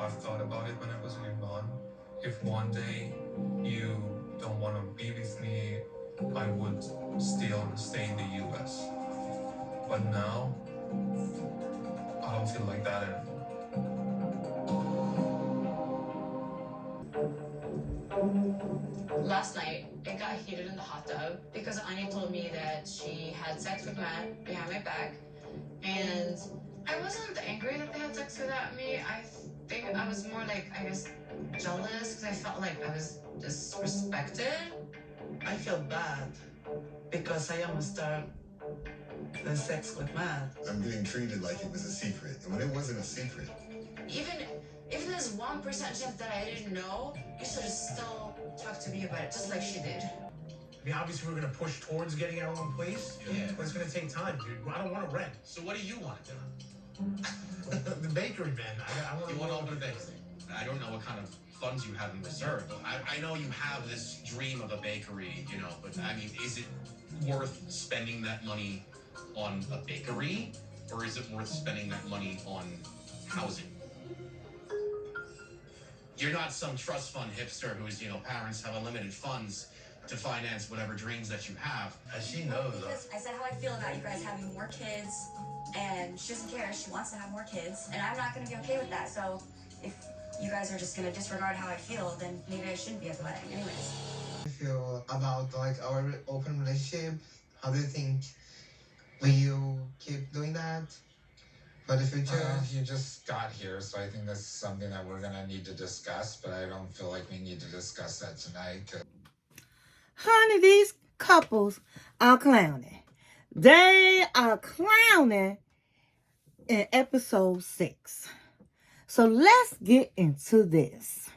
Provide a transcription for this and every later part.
I've thought about it whenever you're gone. If one day you don't want to be with me, I would still stay in the US. But now, I don't feel like that anymore. Last night, it got heated in the hot tub because Anya told me that she had sex with Matt behind my back. And I wasn't angry that they had sex without me. I think I was more like, I guess, jealous because I felt like I was disrespected. I feel bad because I almost started the sex with Matt. I'm getting treated like it was a secret, and when it wasn't a secret. Even there's 1% chance that I didn't know, you should have still talked to me about it, just like she did. I mean, obviously, we're going to push towards getting our own place, but it's going to take time, dude. I don't want to rent. So what do you want to do? The bakery, man. I want to open a bakery. I don't know what kind of funds you have in reserve. I know you have this dream of a bakery, you know, but I mean, is it worth spending that money on a bakery, or is it worth spending that money on housing? You're not some trust fund hipster who's, you know, parents have unlimited funds to finance whatever dreams that you have. She knows. Because I said how I feel about you guys having more kids, and she doesn't care. She wants to have more kids, and I'm not going to be okay with that. So if you guys are just going to disregard how I feel, then maybe I shouldn't be at the wedding anyways. I feel about like our open relationship. How do you think? Will you keep doing that for the future? You just got here, so I think that's something that we're gonna need to discuss, but I don't feel like we need to discuss that tonight. Honey, these couples are clowning. They are clowning in episode 6. So let's get into this.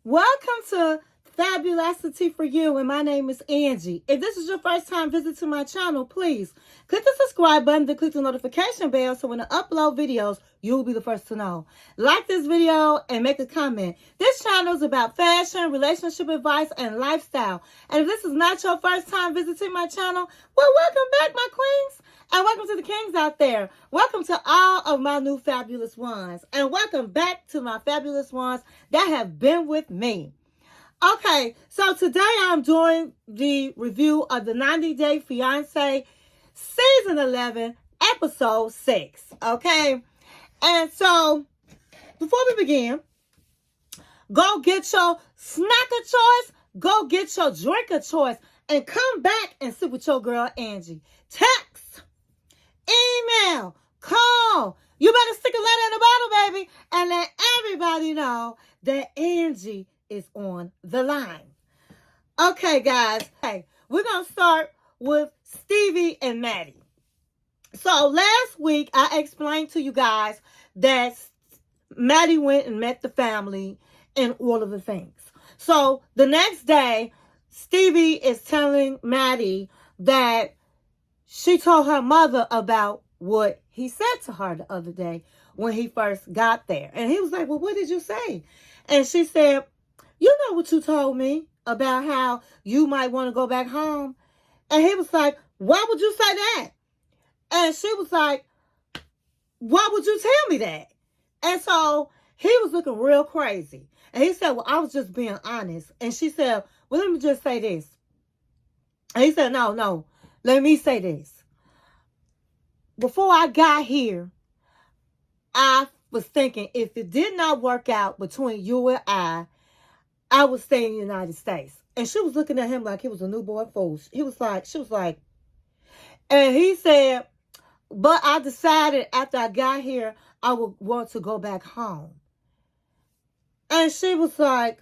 Welcome to Fabulosity For You, and my name is Angie. If this is your first time visiting my channel, please click the subscribe button, then click the notification bell so when I upload videos, you'll be the first to know. Like this video and make a comment. This channel is about fashion, relationship advice, and lifestyle. And if this is not your first time visiting my channel, well, welcome back, my queens. And welcome to the kings out there. Welcome to all of my new fabulous ones. And welcome back to my fabulous ones that have been with me. Okay, so today I'm doing the review of the 90-Day Fiancé Season 11, Episode 6. Okay? And so, before we begin, go get your snack of choice, go get your drink of choice, and come back and sit with your girl Angie. Text, email, call. You better stick a letter in the bottle, baby, and let everybody know that Angie is on the line. Okay, guys. Hey, we're going to start with Stevi and Mahdi. So, last week, I explained to you guys that Mahdi went and met the family and all of the things. So, the next day, Stevi is telling Mahdi that she told her mother about what he said to her the other day when he first got there. And he was like, well, what did you say? And she said, you know what you told me about how you might want to go back home. And he was like, why would you say that? And she was like, why would you tell me that? And so he was looking real crazy. And he said, well, I was just being honest. And she said, well, let me just say this. And he said, no, let me say this. Before I got here, I was thinking if it did not work out between you and I would stay in the United States. And she was looking at him like he was a newborn fool. She was like, and he said, but I decided after I got here, I would want to go back home. And she was like,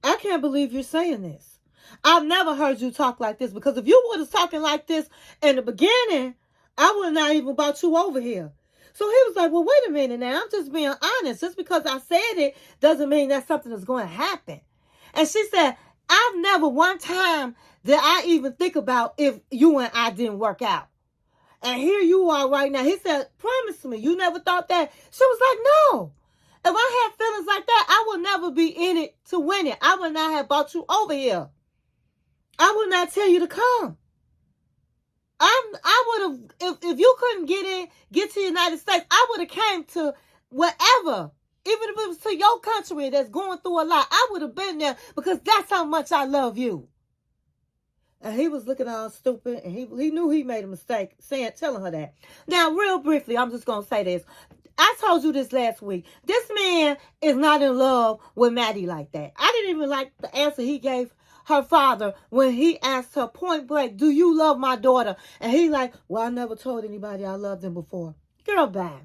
I can't believe you're saying this. I've never heard you talk like this, because if you would have talking like this in the beginning, I would not even brought you over here. So he was like, well, wait a minute now. I'm just being honest. Just because I said it doesn't mean that's something that's going to happen. And she said, I've never one time did I even think about if you and I didn't work out. And here you are right now. He said, promise me, you never thought that? She was like, no. If I had feelings like that, I would never be in it to win it. I would not have brought you over here. I would not tell you to come. I would have, if you couldn't get to the United States, I would have came to wherever. Even if it was to your country that's going through a lot, I would have been there because that's how much I love you. And he was looking all stupid, and he knew he made a mistake telling her that. Now, real briefly, I'm just going to say this. I told you this last week. This man is not in love with Maddie like that. I didn't even like the answer he gave her father when he asked her point blank, do you love my daughter? And he like, well, I never told anybody I loved them before. Girl, bye.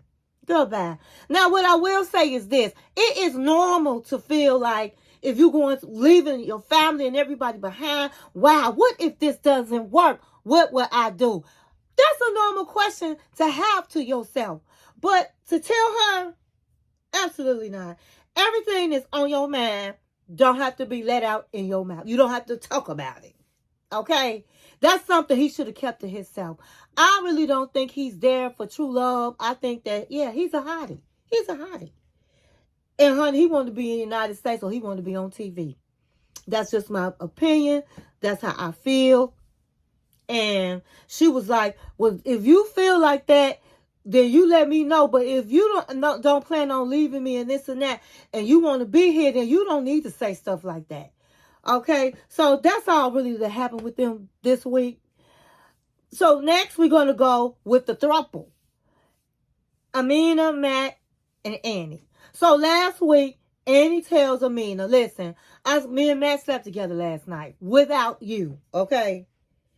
Girl, bye. Now, what I will say is this. It is normal to feel like if you're leaving your family and everybody behind, wow, what if this doesn't work? What will I do? That's a normal question to have to yourself. But to tell her, absolutely not. Everything that's on your mind don't have to be let out in your mouth. You don't have to talk about it. Okay? That's something he should have kept to himself. I really don't think he's there for true love. I think that, yeah, he's a hottie. He's a hottie. And honey, he wanted to be in the United States, or he wanted to be on TV. That's just my opinion. That's how I feel. And she was like, well, if you feel like that, then you let me know. But if you don't plan on leaving me and this and that, and you want to be here, then you don't need to say stuff like that. Okay? So that's all really that happened with them this week. So next we're going to go with the throuple. Amina, Matt, and Annie. So last week, Annie tells Amina, listen, me and Matt slept together last night without you. Okay?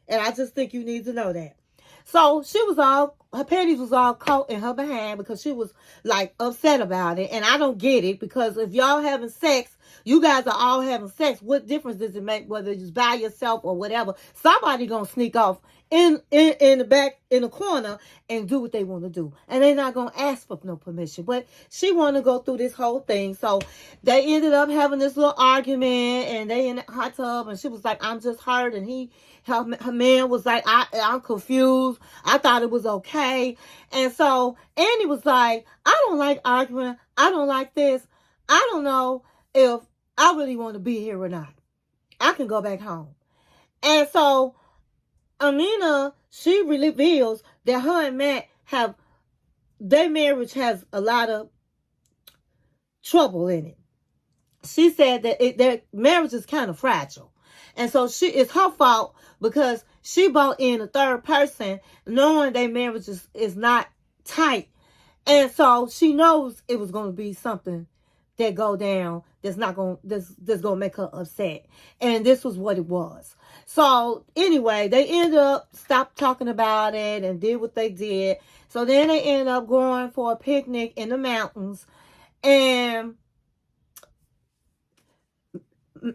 And I just think you need to know that. So her panties was all caught in her behind because she was like upset about it. And I don't get it, because if y'all having sex, you guys are all having sex. What difference does it make whether it's by yourself or whatever? Somebody gonna sneak off in the back, in the corner, and do what they want to do. And they're not gonna ask for no permission. But she want to go through this whole thing. So they ended up having this little argument, and they in the hot tub, and she was like, I'm just hurt. And her man was like, I'm confused. I thought it was okay. And so Annie was like, I don't like arguing. I don't like this. I don't know if I really want to be here or not. I can go back home. And so Amina, she reveals that her and Matt their marriage has a lot of trouble in it. She said that their marriage is kind of fragile. And so it's her fault because she brought in a third person knowing their marriage is not tight. And so she knows it was going to be something that go down that's going to make her upset. And this was what it was. So anyway, they ended up stopped talking about it and did what they did. So then they ended up going for a picnic in the mountains. And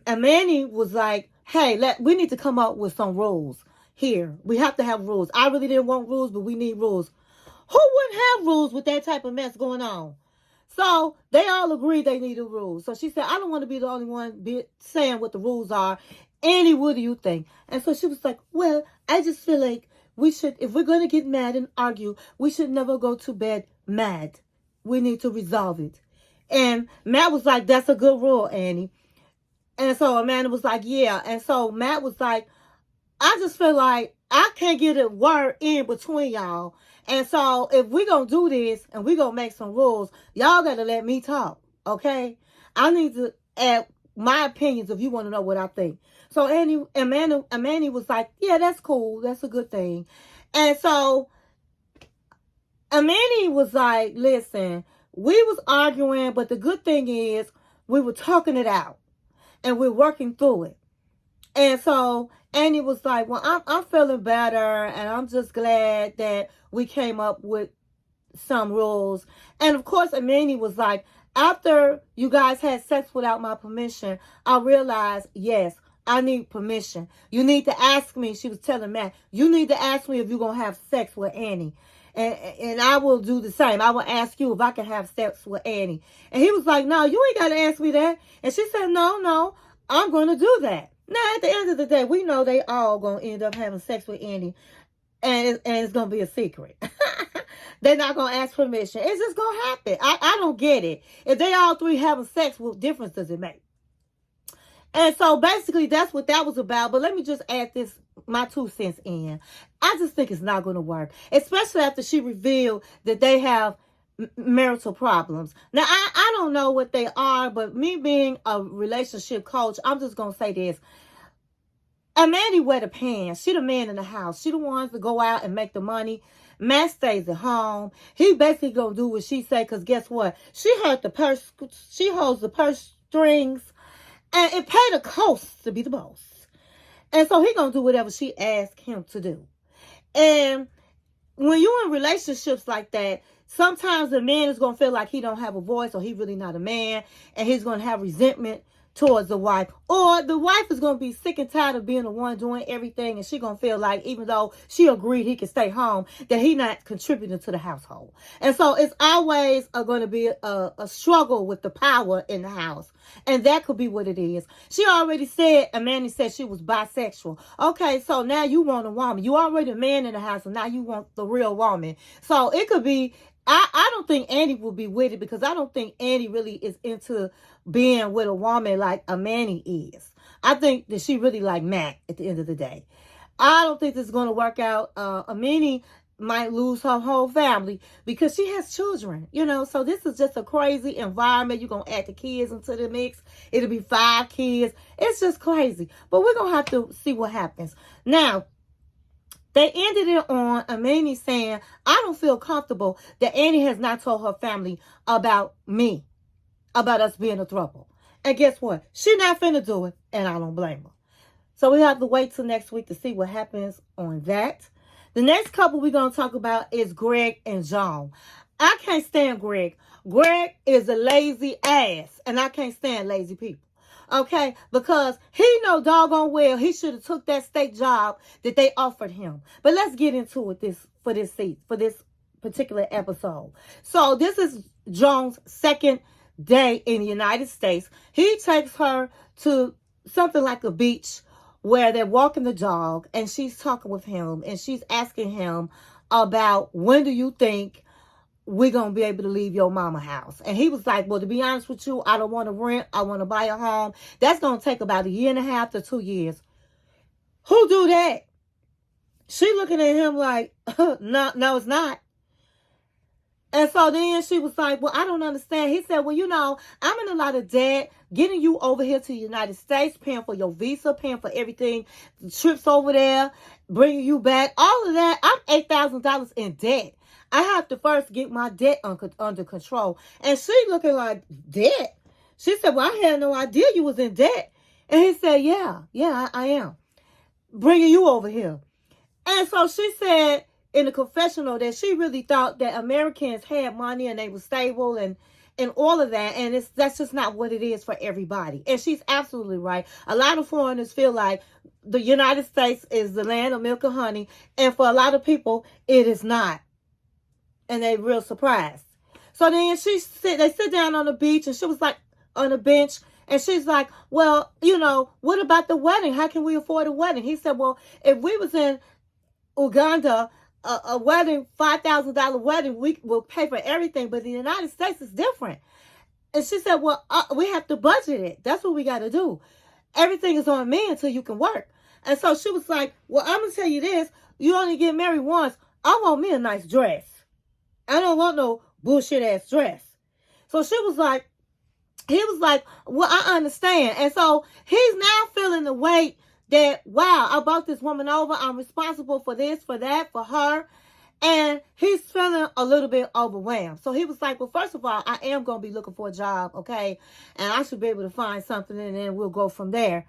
Amanda was like, hey, we need to come up with some rules here. We have to have rules. I really didn't want rules, but we need rules. Who wouldn't have rules with that type of mess going on? So they all agreed they needed rules. So she said, I don't want to be the only one saying what the rules are. Annie, what do you think? And so she was like, well, I just feel like we should, if we're going to get mad and argue, we should never go to bed mad. We need to resolve it. And Matt was like, that's a good rule, Annie. And so Amanda was like, yeah. And so Matt was like, I just feel like I can't get a word in between y'all. And so if we're going to do this and we're going to make some rules, y'all got to let me talk, okay? I need to add my opinions if you want to know what I think. So Amanda was like, yeah, that's cool. That's a good thing. And so Amanda was like, listen, we was arguing, but the good thing is we were talking it out and we're working through it. And so Annie was like, well, I'm feeling better, and I'm just glad that we came up with some rules. And of course, Amanda was like, after you guys had sex without my permission, I realized, yes, I need permission. You need to ask me, she was telling Matt, you need to ask me if you're going to have sex with Annie. And I will do the same. I will ask you if I can have sex with Annie. And he was like, no, you ain't got to ask me that. And she said, no, I'm going to do that. Now, at the end of the day, we know they all going to end up having sex with Annie. And it's going to be a secret. they're not going to ask permission. It's just going to happen. I don't get it. If they all three having sex, what difference does it make? And so basically that's what that was about. But let me just add this, my 2 cents in. I just think it's not going to work, especially after she revealed that they have marital problems. Now, I don't know what they are, but me being a relationship coach, I'm just going to say this. Amanda wear the pants. She the man in the house. She the ones to go out and make the money. Matt stays at home. He basically gonna do what she say, because guess what? She holds the purse strings, and it pay the cost to be the boss. And so he gonna do whatever she asks him to do. And when you're in relationships like that, sometimes the man is gonna feel like he don't have a voice, or he really not a man, and he's gonna have resentment towards the wife, or the wife is going to be sick and tired of being the one doing everything, and she going to feel like even though she agreed he could stay home, that he not contributing to the household. And so it's always going to be a struggle with the power in the house, and that could be what it is. She already said, Amanda said she was bisexual. Okay, so now you want a woman. You already a man in the house, and now you want the real woman. So it could be, I don't think Andy will be with it, because I don't think Andy really is into being with a woman like Amanda is. I think that she really like Matt at the end of the day. I don't think this is going to work out. Amina might lose her whole family because she has children, you know. So this is just a crazy environment. You're going to add the kids into the mix. It'll be 5 kids. It's just crazy. But we're going to have to see what happens. Now, they ended it on Amina saying, I don't feel comfortable that Annie has not told her family about me, about us being a throuple. And guess what? She not finna do it, and I don't blame her. So we have to wait till next week to see what happens on that. The next couple we're going to talk about is Greg and Joan. I can't stand Greg. Greg is a lazy ass, and I can't stand lazy people. Okay, because he know doggone well he should have took that state job that they offered him. But let's get into it for this particular episode. So this is Joan's second day in the United States. He takes her to something like a beach where they're walking the dog, and she's talking with him, and she's asking him about, when do you think we're going to be able to leave your mama house? And he was like, well, to be honest with you, I don't want to rent. I want to buy a home. That's going to take about 1.5 to 2 years. Who do that? She looking at him like, no, it's not. And so then she was like, well, I don't understand. He said, well, you know, I'm in a lot of debt, getting you over here to the United States, paying for your visa, paying for everything, the trips over there, bringing you back, all of that. I'm $8,000 in debt. I have to first get my debt under control. And she looking like, debt? She said, well, I had no idea you was in debt. And he said, yeah, I am. Bringing you over here. And so she said in the confessional that she really thought that Americans had money and they were stable and all of that. And that's just not what it is for everybody. And she's absolutely right. A lot of foreigners feel like the United States is the land of milk and honey. And for a lot of people, it is not. And they real surprised. So then they sit down on the beach, and she was like on a bench, and she's like, well, you know, what about the wedding? How can we afford a wedding? He said, well, if we was in Uganda, a wedding, $5,000 wedding, we will pay for everything. But the United States is different. And she said, well, we have to budget it. That's what we got to do. Everything is on me until you can work. And so she was like, well, I'm going to tell you this. You only get married once. I want me a nice dress. I don't want no bullshit ass dress. So he was like, well, I understand. And so he's now feeling the weight that, wow, I brought this woman over. I'm responsible for this, for that, for her. And he's feeling a little bit overwhelmed. So he was like, well, first of all, I am going to be looking for a job, okay? And I should be able to find something, and then we'll go from there.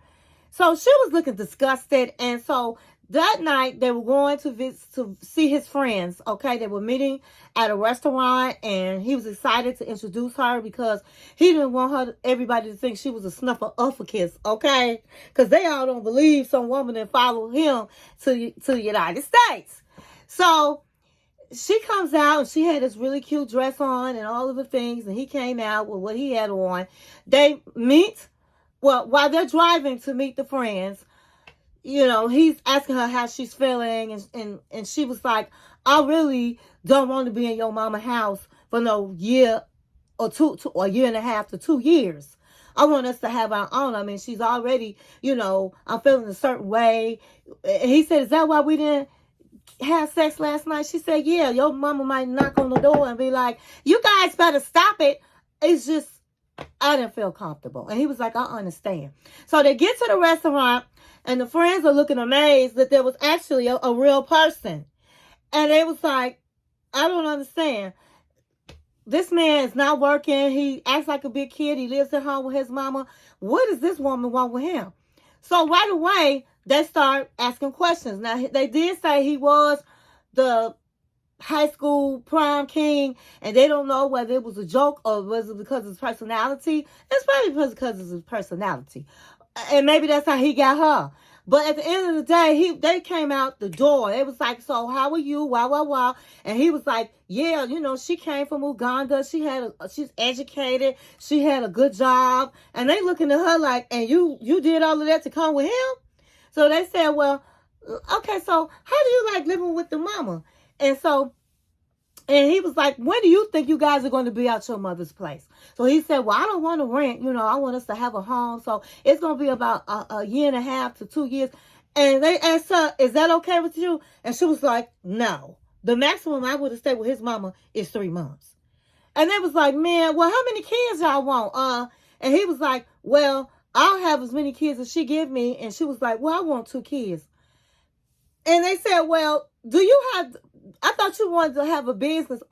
So she was looking disgusted. And so that night, they were going to see his friends, okay? They were meeting at a restaurant, and he was excited to introduce her because he didn't want everybody to think she was a snuffleupagus, okay? Because they all don't believe some woman that followed him to the United States. So she comes out, and she had this really cute dress on and all of the things, and he came out with what he had on. They meet, well, while they're driving to meet the friends, you know, he's asking her how she's feeling, and she was like, I really don't want to be in your mama house for no year or or a year and a half to 2 years. I want us to have our own. I mean, she's already, I'm feeling a certain way. And he said, is that why we didn't have sex last night? She said, yeah, your mama might knock on the door and be like, you guys better stop it. It's just, I didn't feel comfortable. And he was like, I understand. So they get to the restaurant and the friends are looking amazed that there was actually a real person. And they was like, I don't understand. This man is not working. He acts like a big kid. He lives at home with his mama. What does this woman want with him? So right away, they start asking questions. Now, they did say he was the high school prom king, and they don't know whether it was a joke or was it because of his personality. It's probably because of his personality. And maybe that's how he got her. But at the end of the day, they came out the door. It was like, so how are you? Wow, wow, wow. And he was like, yeah, she came from Uganda. She's educated. She had a good job. And they looking at her like, and you did all of that to come with him? So they said, well, okay, so how do you like living with the mama? And he was like, when do you think you guys are going to be out your mother's place? So he said, well, I don't want to rent. I want us to have a home. So it's going to be about a year and a half to 2 years. And they asked her, is that okay with you? And she was like, no. The maximum I would have stayed with his mama is 3 months. And they was like, man, well, how many kids y'all want? And he was like, well, I'll have as many kids as she give me. And she was like, well, I want 2 kids. And they said, well, I thought you wanted to have a business,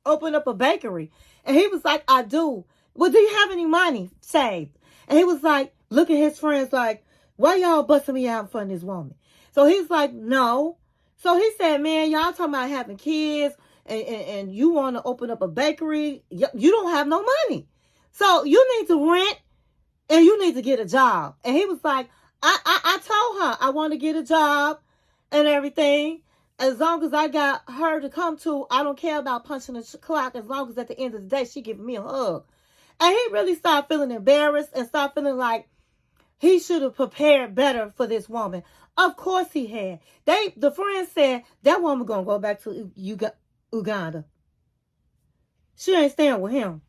open up a bakery. And he was like, I do. Well, do you have any money saved? And he was like, look at his friends like, why y'all busting me out in front of this woman? So he's like, no. So he said, man, y'all talking about having kids and you want to open up a bakery. You don't have no money. So you need to rent and you need to get a job. And he was like, I told her I want to get a job and everything. As long as I got her to come to, I don't care about punching the clock. As long as at the end of the day, she giving me a hug. And he really started feeling embarrassed and started feeling like he should have prepared better for this woman. Of course he had. The friend said, that woman going to go back to Uganda. She ain't staying with him.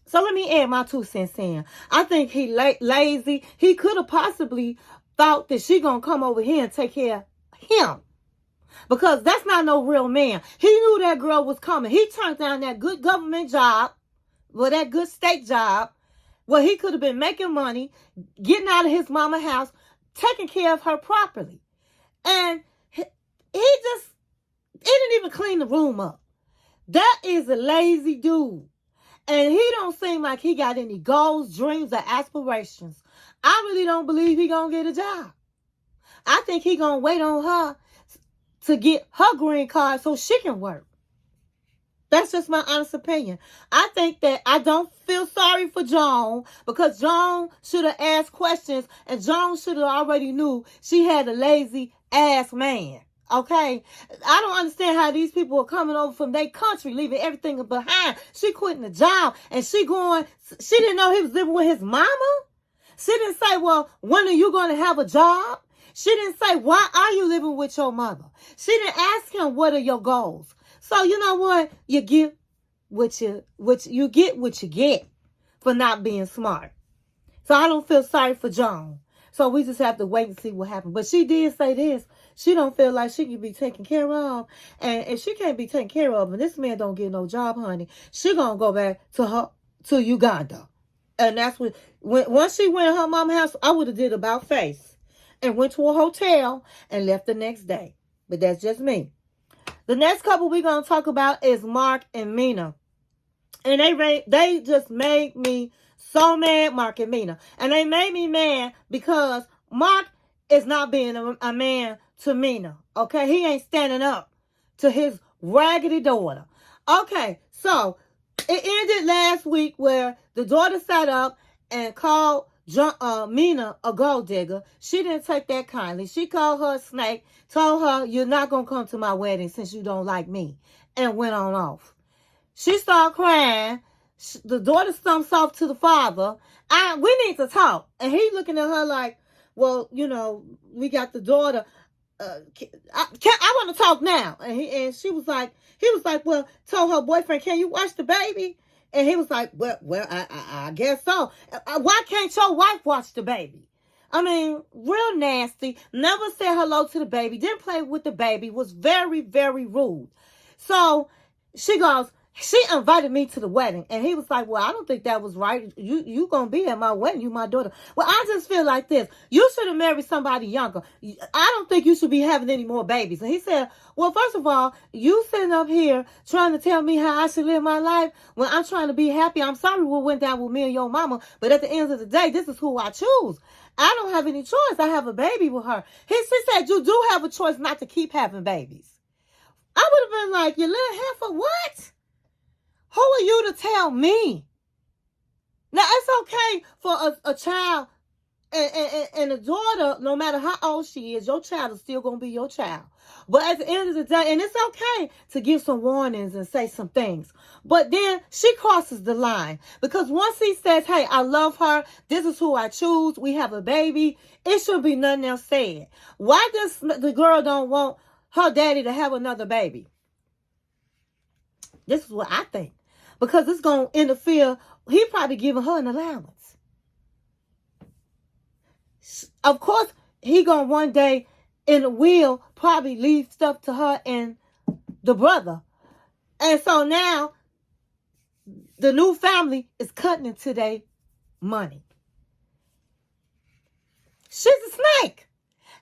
So let me add my 2 cents in. I think he lazy. He could have possibly thought that she going to come over here and take care of him. Because that's not no real man. He knew that girl was coming. He turned down that good government job, that good state job, where he could have been making money, getting out of his mama's house, taking care of her properly. And he didn't even clean the room up. That is a lazy dude. And he don't seem like he got any goals, dreams, or aspirations. I really don't believe he gonna get a job. I think he gonna wait on her to get her green card so she can work. That's just my honest opinion. I think that I don't feel sorry for Joan because Joan should have asked questions and Joan should have already knew she had a lazy ass man. Okay? I don't understand how these people are coming over from their country, leaving everything behind. She quitting the job and she didn't know he was living with his mama. She didn't say, well, when are you going to have a job? She didn't say, why are you living with your mother? She didn't ask him, what are your goals? So you know what? You get what you get for not being smart. So I don't feel sorry for Joan. So we just have to wait and see what happens. But she did say this. She don't feel like she can be taken care of. And if she can't be taken care of and this man don't get no job, honey, she gonna go back to Uganda. And that's once she went to her mom's house, I would have did about face. And went to a hotel and left the next day. But that's just me. The next couple we're going to talk about is Mark and Mina. And they just made me so mad, Mark and Mina. And they made me mad because Mark is not being a man to Mina. Okay? He ain't standing up to his raggedy daughter. Okay, so it ended last week where the daughter sat up and called Mina a gold digger. She didn't take that kindly. She called her a snake, told her, you're not going to come to my wedding since you don't like me, and went on off. She started crying. The daughter stumps off to the father. We need to talk. And he looking at her like, well, we got the daughter. I want to talk now. And he was like, well, told her boyfriend, can you watch the baby? And he was like, well, I guess so. Why can't your wife watch the baby? I mean, real nasty. Never said hello to the baby. Didn't play with the baby. Was very, very rude. So she goes, she invited me to the wedding. And he was like, well, I don't think that was right. You going to be at my wedding. You my daughter. Well, I just feel like this. You should have married somebody younger. I don't think you should be having any more babies. And he said, well, first of all, you sitting up here trying to tell me how I should live my life when I'm trying to be happy. I'm sorry what went down with me and your mama. But at the end of the day, this is who I choose. I don't have any choice. I have a baby with her. She said, you do have a choice not to keep having babies. I would have been like, you little heifer, what? Who are you to tell me? Now, it's okay for a child and a daughter, no matter how old she is, your child is still going to be your child. But at the end of the day, and it's okay to give some warnings and say some things. But then she crosses the line. Because once he says, hey, I love her, this is who I choose, we have a baby, it should be nothing else said. Why does the girl don't want her daddy to have another baby? This is what I think. Because it's going to interfere. He probably giving her an allowance. Of course, he going to one day in the will probably leave stuff to her and the brother. And so now the new family is cutting into their money. She's a snake.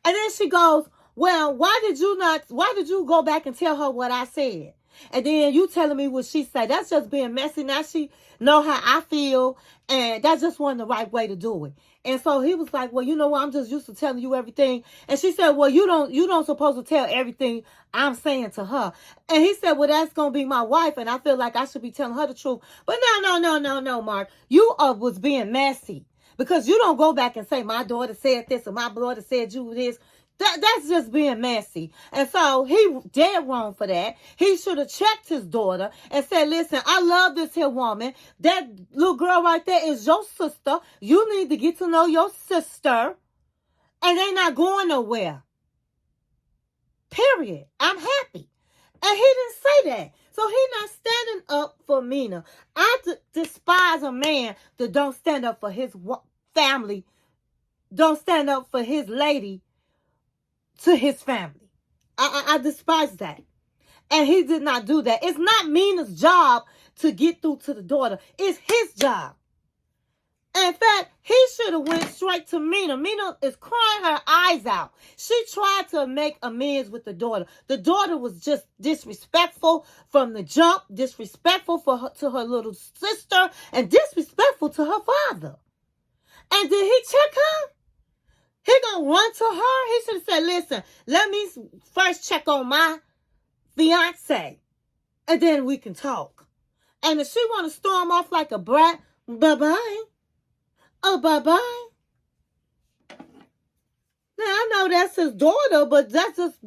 And then she goes, well, why did you go back and tell her what I said? And then you telling me what she said. That's just being messy. Now she know how I feel. And that just wasn't the right way to do it. And so he was like, well, you know what? I'm just used to telling you everything. And she said, well, you don't supposed to tell everything I'm saying to her. And he said, well, that's going to be my wife. And I feel like I should be telling her the truth. But no, Mark. You was being messy. Because you don't go back and say, my daughter said this or my daughter said you this. That's just being messy. And so he dead wrong for that. He should have checked his daughter and said, listen, I love this here woman. That little girl right there is your sister. You need to get to know your sister. And they not going nowhere. Period. I'm happy. And he didn't say that. So he not standing up for Amina. I despise a man that don't stand up for his family. Don't stand up for his lady. To his family. I despise that. And he did not do that. It's not Mina's job to get through to the daughter. It's his job. In fact, he should have went straight to Mina. Mina is crying her eyes out. She tried to make amends with the daughter. The daughter was just disrespectful from the jump, disrespectful to her little sister, and disrespectful to her father. And did he check her? He gonna run to her? He should have said, listen, let me first check on my fiance. And then we can talk. And if she want to storm off like a brat, bye-bye. Oh, bye-bye. Now, I know that's his daughter, but that's just,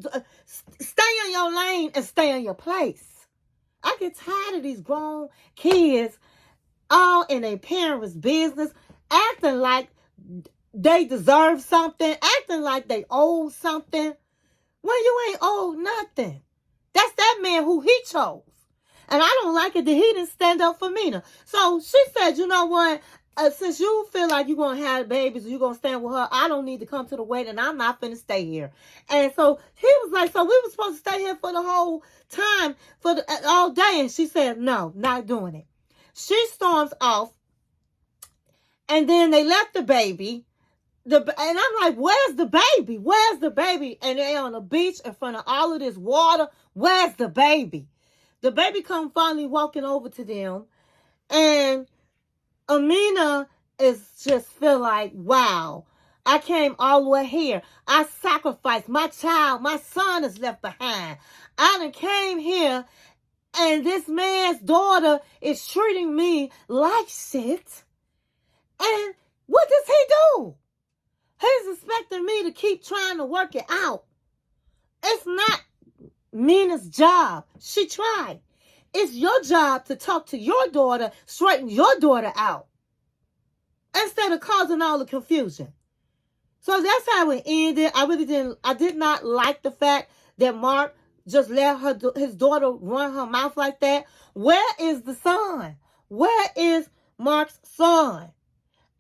stay in your lane and stay in your place. I get tired of these grown kids all in their parents' business, acting like they deserve something, acting like they owe something, when you ain't owed nothing. That's that man who he chose. And I don't like it that he didn't stand up for Mina. So she said, you know what? Since you feel like you're going to have babies or you're going to stand with her, I don't need to come to the wedding. I'm not finna stay here. And so he was like, so we were supposed to stay here for the whole time, all day. And she said, no, not doing it. She storms off. And then they left the baby. And I'm like, where's the baby? Where's the baby? And they're on the beach in front of all of this water. Where's the baby? The baby come finally walking over to them. And Amina is just feel like, wow, I came all the way here. I sacrificed my child. My son is left behind. I done came here. And this man's daughter is treating me like shit. And what does he do? He's expecting me to keep trying to work it out. It's not Mina's job. She tried. It's your job to talk to your daughter, straighten your daughter out, instead of causing all the confusion. So that's how it ended. I did not like the fact that Mark just let his daughter run her mouth like that. Where is the son? Where is Mark's son?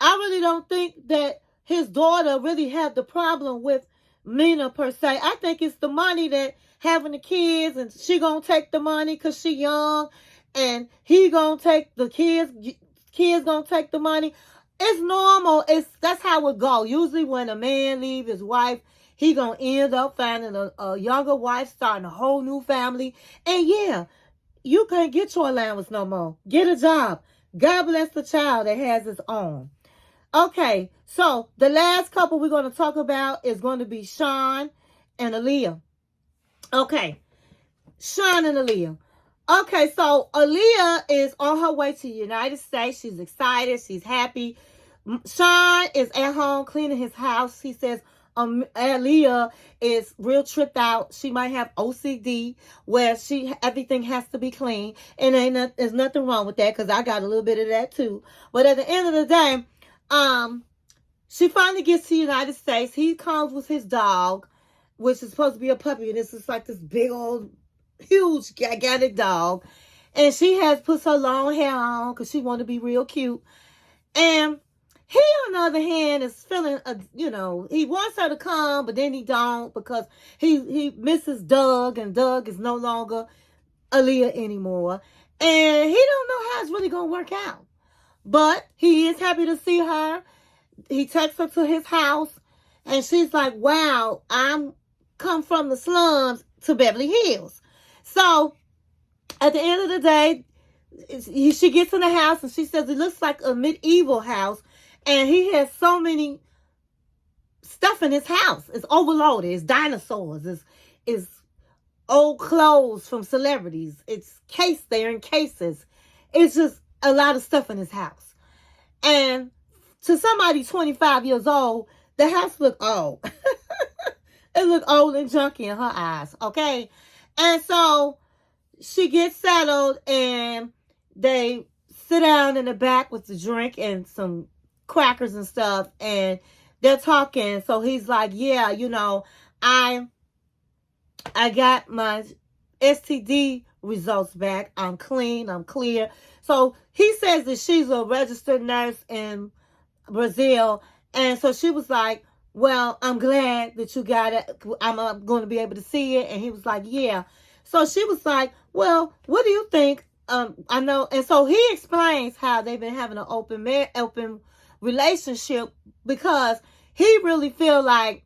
I really don't think that his daughter really had the problem with Mina per se. I think it's the money, that having the kids, and she gonna take the money because she young, and he gonna take the kids gonna take the money. It's normal. That's how it go. Usually when a man leave his wife, he gonna end up finding a younger wife, starting a whole new family. And yeah, you can't get your allowance no more. Get a job. God bless the child that has his own. Okay, so the last couple we're going to talk about is going to be Shawm and Alliya. Okay, Shawm and Alliya. Okay, so Alliya is on her way to the United States. She's excited. She's happy. Shawn is at home cleaning his house. He says Alliya is real tripped out. She might have OCD, where everything has to be clean. And there's nothing wrong with that, because I got a little bit of that too. But at the end of the day, she finally gets to the United States. He comes with his dog, which is supposed to be a puppy. And this is like this big old, huge, gigantic dog. And she has put her long hair on because she wanted to be real cute. And he, on the other hand, is feeling, he wants her to come, but then he don't, because he misses Doug, and Doug is no longer Alliya anymore. And he don't know how it's really going to work out. But he is happy to see her. He takes her to his house, and she's like, wow, I'm come from the slums to Beverly Hills. So at the end of the day, she gets in the house, and she says it looks like a medieval house, and he has so many stuff in his house. It's overloaded. It's dinosaurs. It's old clothes from celebrities. It's they're in cases. It's just a lot of stuff in his house. And to somebody 25 years old, the house looked old. It looked old and junky in her eyes, okay? And so she gets settled, and they sit down in the back with the drink and some crackers and stuff, and they're talking. So he's like, yeah, I got my STD results back. I'm clean. I'm clear. So he says that she's a registered nurse in Brazil. And so she was like, well, I'm glad that you got it. I'm going to be able to see it. And he was like, yeah. So she was like, well, what do you think? I know. And so he explains how they've been having an open relationship, because he really feel like,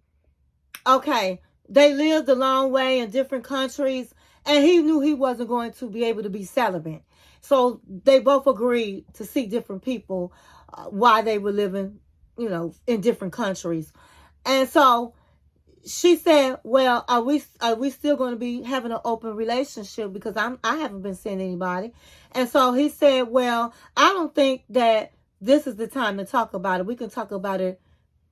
okay, they lived a long way in different countries, and he knew he wasn't going to be able to be celibate. So they both agreed to see different people while they were living, in different countries. And so she said, well, are we still going to be having an open relationship? Because I haven't been seeing anybody. And so he said, well, I don't think that this is the time to talk about it. We can talk about it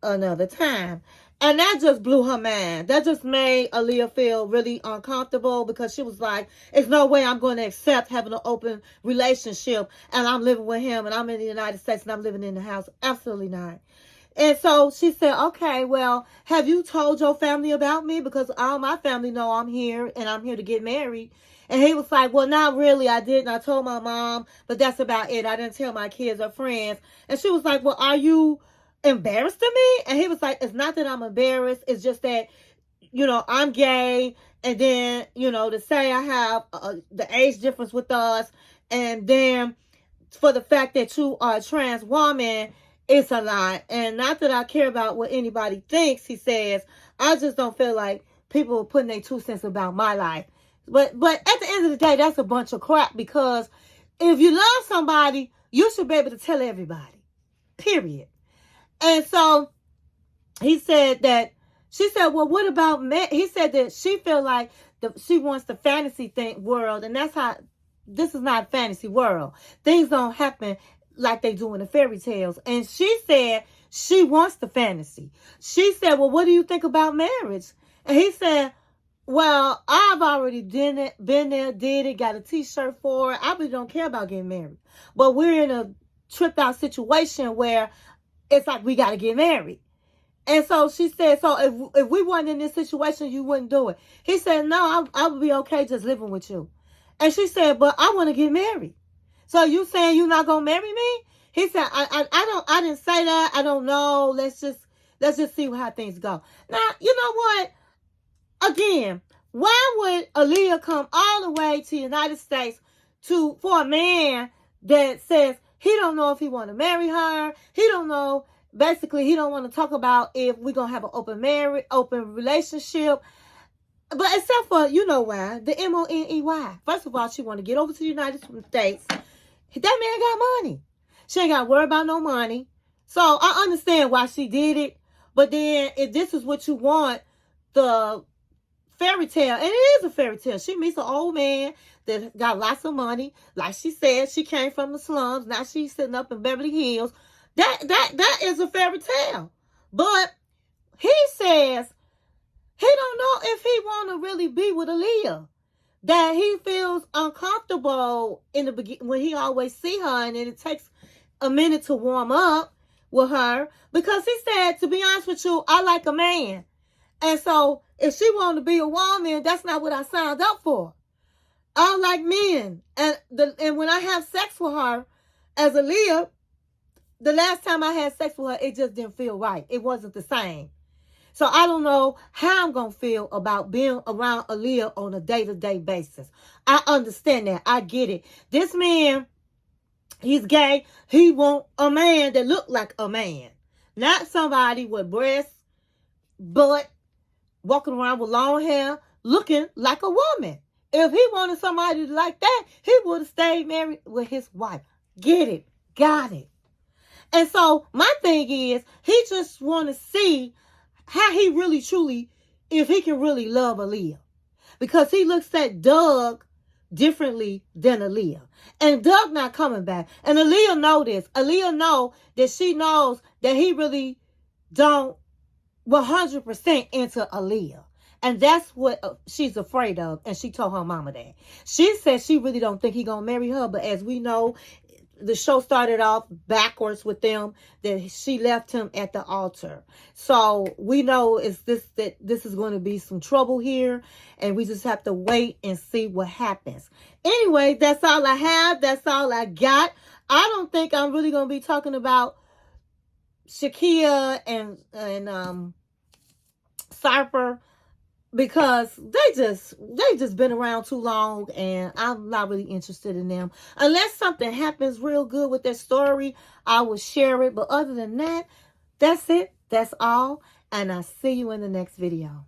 another time. And that just blew her mind. That just made Alliya feel really uncomfortable, because she was like, there's no way I'm going to accept having an open relationship, and I'm living with him, and I'm in the United States, and I'm living in the house. Absolutely not. And so she said, okay, well, have you told your family about me? Because all my family know I'm here, and I'm here to get married. And he was like, well, not really. I didn't. I told my mom, but that's about it. I didn't tell my kids or friends. And she was like, well, are you embarrassed of me? And he was like, it's not that I'm embarrassed. It's just that, I'm gay. And then, to say I have the age difference with us. And then for the fact that you are a trans woman, it's a lot. And not that I care about what anybody thinks, he says. I just don't feel like people are putting their 2 cents about my life. But at the end of the day, that's a bunch of crap, because if you love somebody, you should be able to tell everybody. Period. And so he said that, she said, well, what about men? He said that she feel like she wants the fantasy world, and that's how, this is not a fantasy world. Things don't happen like they do in the fairy tales. And she said she wants the fantasy. She said, well, what do you think about marriage? And he said, well, I've already been there, did it, got a t-shirt for it. I really don't care about getting married. But we're in a tripped out situation where it's like we got to get married. And so she said, so if we weren't in this situation, you wouldn't do it. He said, no, I would be okay just living with you. And she said, but I want to get married. So you saying you're not going to marry me? He said, I didn't say that. I don't know. Let's just see how things go. Now, you know what? Again, why would Alliya come all the way to the United States for a man that says he don't know if he want to marry her? He don't know. Basically, he don't want to talk about if we're going to have an open relationship. But except for, you know why, the MONEY. First of all, she want to get over to the United States. That man got money. She ain't got to worry about no money. So I understand why she did it. But then if this is what you want, the fairy tale, and it is a fairy tale. She meets an old man that got lots of money. Like she said, she came from the slums. Now she's sitting up in Beverly Hills. That is a fairy tale. But he says he don't know if he want to really be with Alliya. That he feels uncomfortable in the beginning when he always see her, and then it takes a minute to warm up with her. Because he said, to be honest with you, I like a man. And so if she want to be a woman, that's not what I signed up for. I like men. And when I have sex with her as Alliya, the last time I had sex with her, it just didn't feel right. It wasn't the same. So I don't know how I'm going to feel about being around Alliya on a day-to-day basis. I understand that. I get it. This man, he's gay. He want a man that look like a man. Not somebody with breasts, butt, walking around with long hair, looking like a woman. If he wanted somebody like that, he would have stayed married with his wife. Get it. Got it. And so my thing is, he just want to see how he really truly, if he can really love Alliya. Because he looks at Doug differently than Alliya. And Doug not coming back. And Alliya know this. Alliya know that she knows that he really don't 100% into Alliya. And that's what she's afraid of. And she told her mama that. She said she really don't think he gonna marry her. But as we know, the show started off backwards with them, that she left him at the altar. So we know that this is going to be some trouble here, and we just have to wait and see what happens. Anyway, that's all I have. That's all I got. I don't think I'm really going to be talking about Shakia and Cypher, because they just been around too long, and I'm not really interested in them. Unless something happens real good with their story, I will share it. But other than that, that's it. That's all. And I'll see you in the next video.